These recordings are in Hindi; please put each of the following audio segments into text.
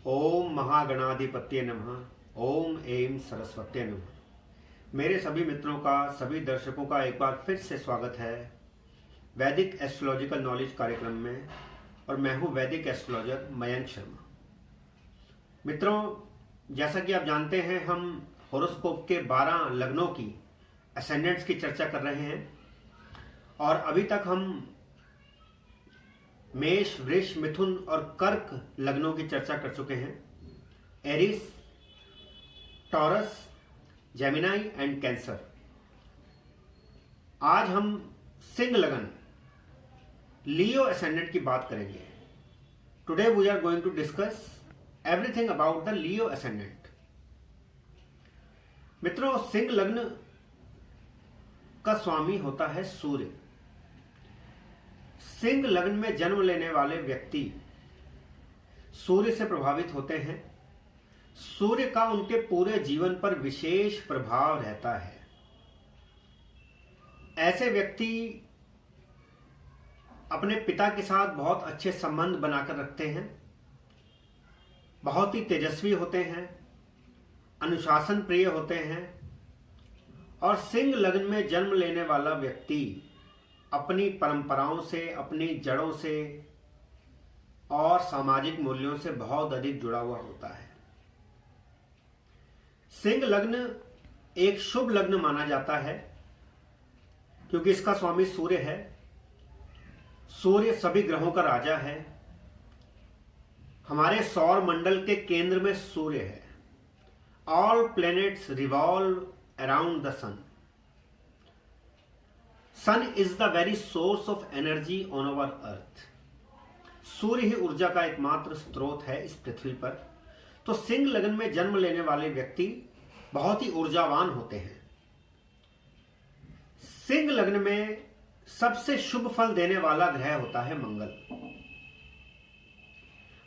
ओम महागणाधिपत्ये नमः। ओम ऐं सरस्वत्ये नमः। मेरे सभी मित्रों का, सभी दर्शकों का एक बार फिर से स्वागत है वैदिक एस्ट्रोलॉजिकल नॉलेज कार्यक्रम में। और मैं हूं वैदिक एस्ट्रोलॉजर मयंक शर्मा। मित्रों, जैसा कि आप जानते हैं, हम होरोस्कोप के 12 लग्नों की असेंडेंट्स की चर्चा कर रहे हैं। और अभी तक हम मेष, वृष, मिथुन और कर्क लग्नों की चर्चा कर चुके हैं। Aries, Taurus, Gemini and Cancer. आज हम सिंह लगन, लियो असेंडेंट की बात करेंगे। Today we are going to discuss everything about the Leo ascendant. मित्रों, सिंह लग्न का स्वामी होता है सूर्य। सिंह लग्न में जन्म लेने वाले व्यक्ति सूर्य से प्रभावित होते हैं। सूर्य का उनके पूरे जीवन पर विशेष प्रभाव रहता है। ऐसे व्यक्ति अपने पिता के साथ बहुत अच्छे संबंध बनाकर रखते हैं, बहुत ही तेजस्वी होते हैं, अनुशासन प्रिय होते हैं। और सिंह लग्न में जन्म लेने वाला व्यक्ति अपनी परंपराओं से, अपनी जड़ों से और सामाजिक मूल्यों से बहुत अधिक जुड़ा हुआ होता है। सिंह लग्न एक शुभ लग्न माना जाता है क्योंकि इसका स्वामी सूर्य है। सूर्य सभी ग्रहों का राजा है। हमारे सौर मंडल के केंद्र में सूर्य है। All planets revolve around the sun. Sun is the very source of energy on our earth. सूर्य ही ऊर्जा का एकमात्र स्रोत है इस पृथ्वी पर। तो सिंह लग्न में जन्म लेने वाले व्यक्ति बहुत ही ऊर्जावान होते हैं। सिंह लग्न में सबसे शुभ फल देने वाला ग्रह होता है मंगल।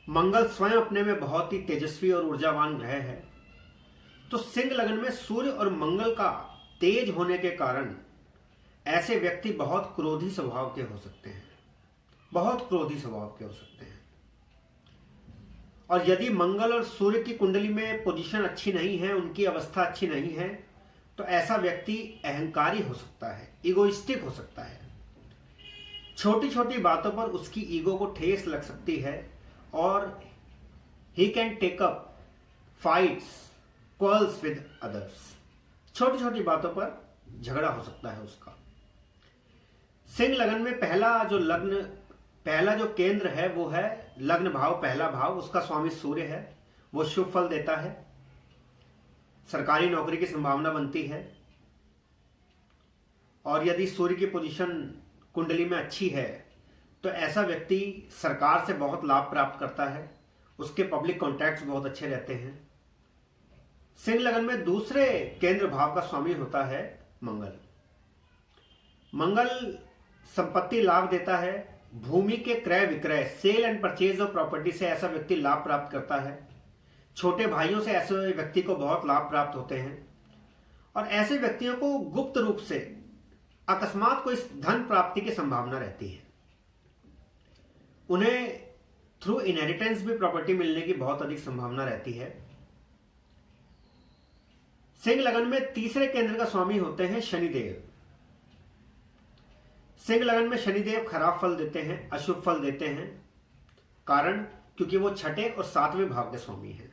मंगल स्वयं अपने में बहुत ही तेजस्वी और ऊर्जावान ग्रह है। तो सिंह लग्न में सूर्य और मंगल का तेज होने के कारण ऐसे व्यक्ति बहुत क्रोधी स्वभाव के हो सकते हैं, बहुत क्रोधी स्वभाव के हो सकते हैं। और यदि मंगल और सूर्य की कुंडली में पोजीशन अच्छी नहीं है, उनकी अवस्था अच्छी नहीं है, तो ऐसा व्यक्ति अहंकारी हो सकता है, इगोइस्टिक हो सकता है। छोटी छोटी बातों पर उसकी ईगो को ठेस लग सकती है और he can take up fights, quarrels with others. छोटी छोटी बातों पर झगड़ा हो सकता है उसका। सिंह लगन में पहला जो केंद्र है वो है लग्न भाव, पहला भाव। उसका स्वामी सूर्य है। वो शुभ फल देता है। सरकारी नौकरी की संभावना बनती है। और यदि सूर्य की पोजीशन कुंडली में अच्छी है तो ऐसा व्यक्ति सरकार से बहुत लाभ प्राप्त करता है। उसके पब्लिक कॉन्टैक्ट्स बहुत अच्छे रहते हैं। सिंह लगन में दूसरे केंद्र भाव का स्वामी होता है मंगल। मंगल संपत्ति लाभ देता है। भूमि के क्रय विक्रय, sale and purchase of property से ऐसा व्यक्ति लाभ प्राप्त करता है। छोटे भाइयों से ऐसे व्यक्ति को बहुत लाभ प्राप्त होते हैं। और ऐसे व्यक्तियों को गुप्त रूप से अकस्मात कोई धन प्राप्ति की संभावना रहती है। उन्हें थ्रू इनहेरिटेंस भी प्रॉपर्टी मिलने की बहुत अधिक संभावना रहती है। सिंह लगन में तीसरे केंद्र का स्वामी होते हैं शनिदेव। सिंह लगन में शनिदेव खराब फल देते हैं, अशुभ फल देते हैं। कारण क्योंकि वो छठे और सातवें भाव के स्वामी हैं।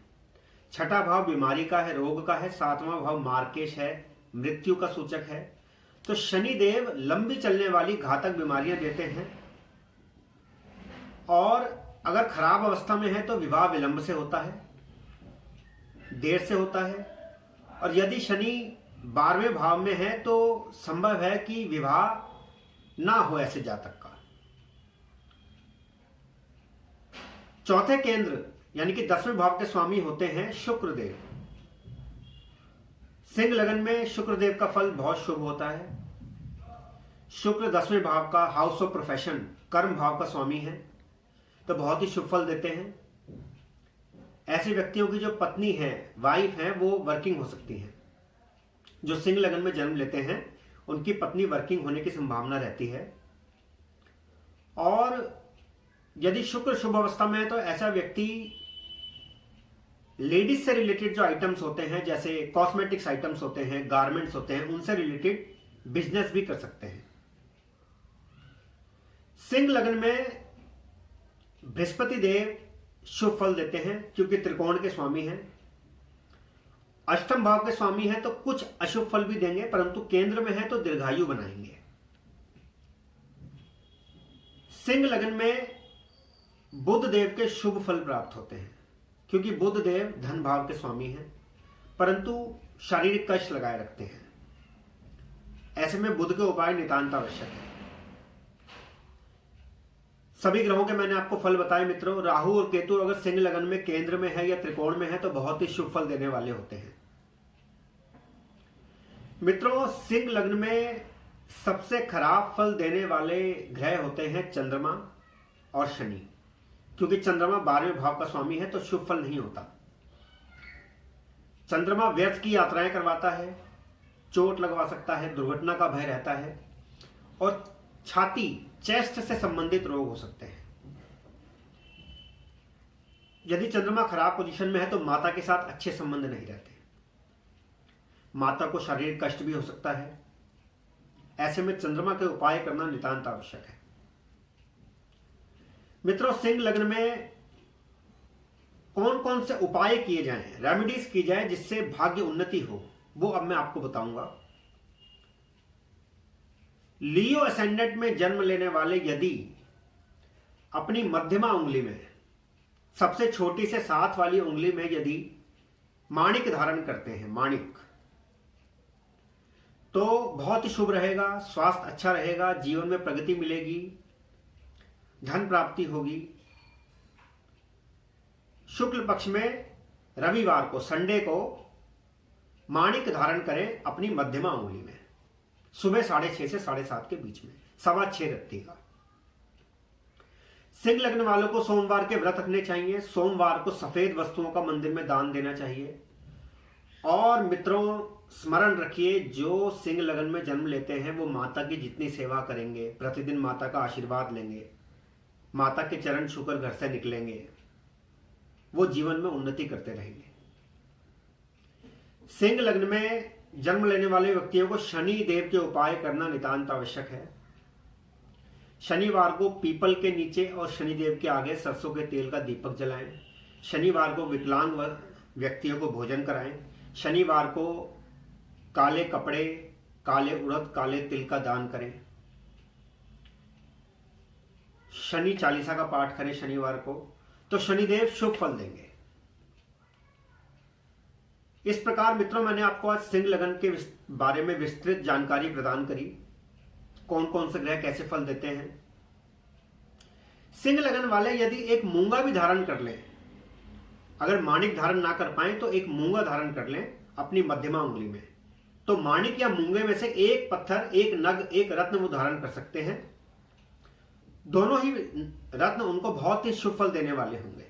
छठा भाव बीमारी का है, रोग का है। सातवां भाव मार्केश है, मृत्यु का सूचक है। तो शनिदेव लंबी चलने वाली घातक बीमारियां देते हैं। और अगर खराब अवस्था में है तो विवाह विलंब से होता है, देर से होता है। और यदि शनि 12वें भाव में है तो संभव है कि विवाह ना हो ऐसे जातक का। चौथे केंद्र यानी कि 10वें भाव के स्वामी होते हैं शुक्रदेव। सिंह लगन में शुक्रदेव का फल बहुत शुभ होता है। शुक्र 10वें भाव का, हाउस ऑफ प्रोफेशन, कर्म भाव का स्वामी है, तो बहुत ही शुभ फल देते हैं। ऐसे व्यक्तियों की जो पत्नी है, वाइफ है, वो वर्किंग हो सकती है। जो सिंह लगन में जन्म लेते हैं उनकी पत्नी वर्किंग होने की संभावना रहती है। और यदि शुक्र शुभ अवस्था में है तो ऐसा व्यक्ति लेडीज से रिलेटेड जो आइटम्स होते हैं, जैसे कॉस्मेटिक्स आइटम्स होते हैं, गारमेंट्स होते हैं, उनसे रिलेटेड बिजनेस भी कर सकते हैं। सिंह लग्न में बृहस्पति देव शुभ फल देते हैं क्योंकि त्रिकोण के स्वामी हैं। अष्टम भाव के स्वामी हैं तो कुछ अशुभ फल भी देंगे, परंतु केंद्र में है तो दीर्घायु बनाएंगे। सिंह लग्न में बुध देव के शुभ फल प्राप्त होते हैं क्योंकि बुध देव धन भाव के स्वामी हैं, परंतु शारीरिक कष्ट लगाए रखते हैं। ऐसे में बुध के उपाय नितांत आवश्यक है। सभी ग्रहों के मैंने आपको फल बताए मित्रों। राहु और केतु अगर सिंह लग्न में केंद्र में है या त्रिकोण में है तो बहुत ही शुभ फल देने वाले होते हैं। मित्रों, सिंह लग्न में सबसे खराब फल देने वाले ग्रह होते हैं चंद्रमा और शनि, क्योंकि चंद्रमा 12वें भाव का स्वामी है तो शुभ फल नहीं होता। चंद्रमा व्यर्थ की यात्राएं करवाता है, चोट लगवा सकता है, दुर्घटना का भय रहता है और छाती चेस्ट से संबंधित रोग हो सकते हैं। यदि चंद्रमा खराब पोजीशन में है तो माता के साथ अच्छे संबंध नहीं रहते, माता को शारीरिक कष्ट भी हो सकता है। ऐसे में चंद्रमा के उपाय करना नितांत आवश्यक है। मित्रों, सिंह लग्न में कौन कौन से उपाय किए जाएं, रेमेडीज की जाए जिससे भाग्य उन्नति हो, वो अब मैं आपको बताऊंगा। लियो असेंडेंट में जन्म लेने वाले यदि अपनी मध्यमा उंगली में सबसे छोटी से 7 वाली उंगली में यदि माणिक धारण करते हैं, माणिक, तो बहुत ही शुभ रहेगा। स्वास्थ्य अच्छा रहेगा, जीवन में प्रगति मिलेगी, धन प्राप्ति होगी। शुक्ल पक्ष में रविवार को, संडे को माणिक धारण करें अपनी मध्यमा उंगली में, सुबह 6:30 से 7:30 के बीच में, 6:15 रखिएगा। सिंह लग्न वालों को सोमवार के व्रत रखने चाहिए। सोमवार को सफेद वस्तुओं का मंदिर में दान देना चाहिए। और मित्रों, स्मरण रखिए, जो सिंह लग्न में जन्म लेते हैं वो माता की जितनी सेवा करेंगे, प्रतिदिन माता का आशीर्वाद लेंगे, माता के चरण छूकर घर से निकलेंगे, वो जीवन में उन्नति करते रहेंगे। सिंह लग्न में जन्म लेने वाले व्यक्तियों को शनि देव के उपाय करना नितांत आवश्यक है। शनिवार को पीपल के नीचे और शनिदेव के आगे सरसों के तेल का दीपक जलाएं। शनिवार को विकलांग व्यक्तियों को भोजन कराएं। शनिवार को काले कपड़े, काले उड़द, काले तिल का दान करें। शनि चालीसा का पाठ करें शनिवार को, तो शनिदेव शुभ फल देंगे। इस प्रकार मित्रों, मैंने आपको आज सिंह लग्न के बारे में विस्तृत जानकारी प्रदान करी, कौन कौन से ग्रह कैसे फल देते हैं। सिंह लग्न वाले यदि एक मूंगा भी धारण कर लें, अगर माणिक धारण ना कर पाए तो एक मूंगा धारण कर लें अपनी मध्यमा उंगली में, तो माणिक या मूंगे में से एक पत्थर, एक नग, एक रत्न वो धारण कर सकते हैं। दोनों ही रत्न उनको बहुत ही शुभ फल देने वाले होंगे।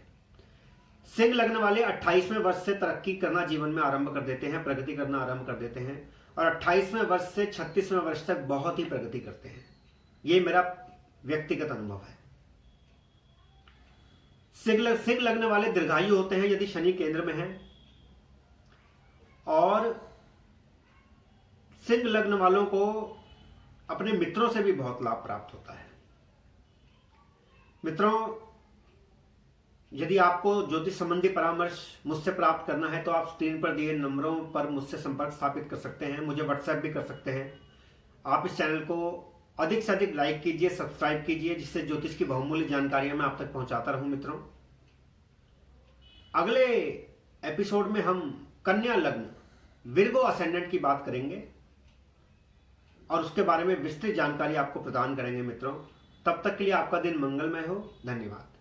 सिंह लग्न वाले 28वें वर्ष से तरक्की करना जीवन में आरंभ कर देते हैं, प्रगति करना आरंभ कर देते हैं, और 28वें वर्ष से 36वें वर्ष तक बहुत ही प्रगति करते हैं। ये मेरा व्यक्तिगत अनुभव है। सिंह लग्न वाले दीर्घायु होते हैं यदि शनि केंद्र में है, और सिंह लग्न वालों को अपने मित्रों से भी बहुत लाभ प्राप्त होता है। मित्रों, यदि आपको ज्योतिष संबंधी परामर्श मुझसे प्राप्त करना है तो आप स्क्रीन पर दिए नंबरों पर मुझसे संपर्क स्थापित कर सकते हैं, मुझे व्हाट्सएप भी कर सकते हैं। आप इस चैनल को अधिक से अधिक लाइक कीजिए, सब्सक्राइब कीजिए, जिससे ज्योतिष की बहुमूल्य जानकारियां मैं आप तक पहुंचाता रहूं। मित्रों, अगले एपिसोड में हम कन्या लग्न, विर्गो असेंडेंट की बात करेंगे और उसके बारे में विस्तृत जानकारी आपको प्रदान करेंगे। मित्रों, तब तक के लिए आपका दिन मंगलमय हो। धन्यवाद।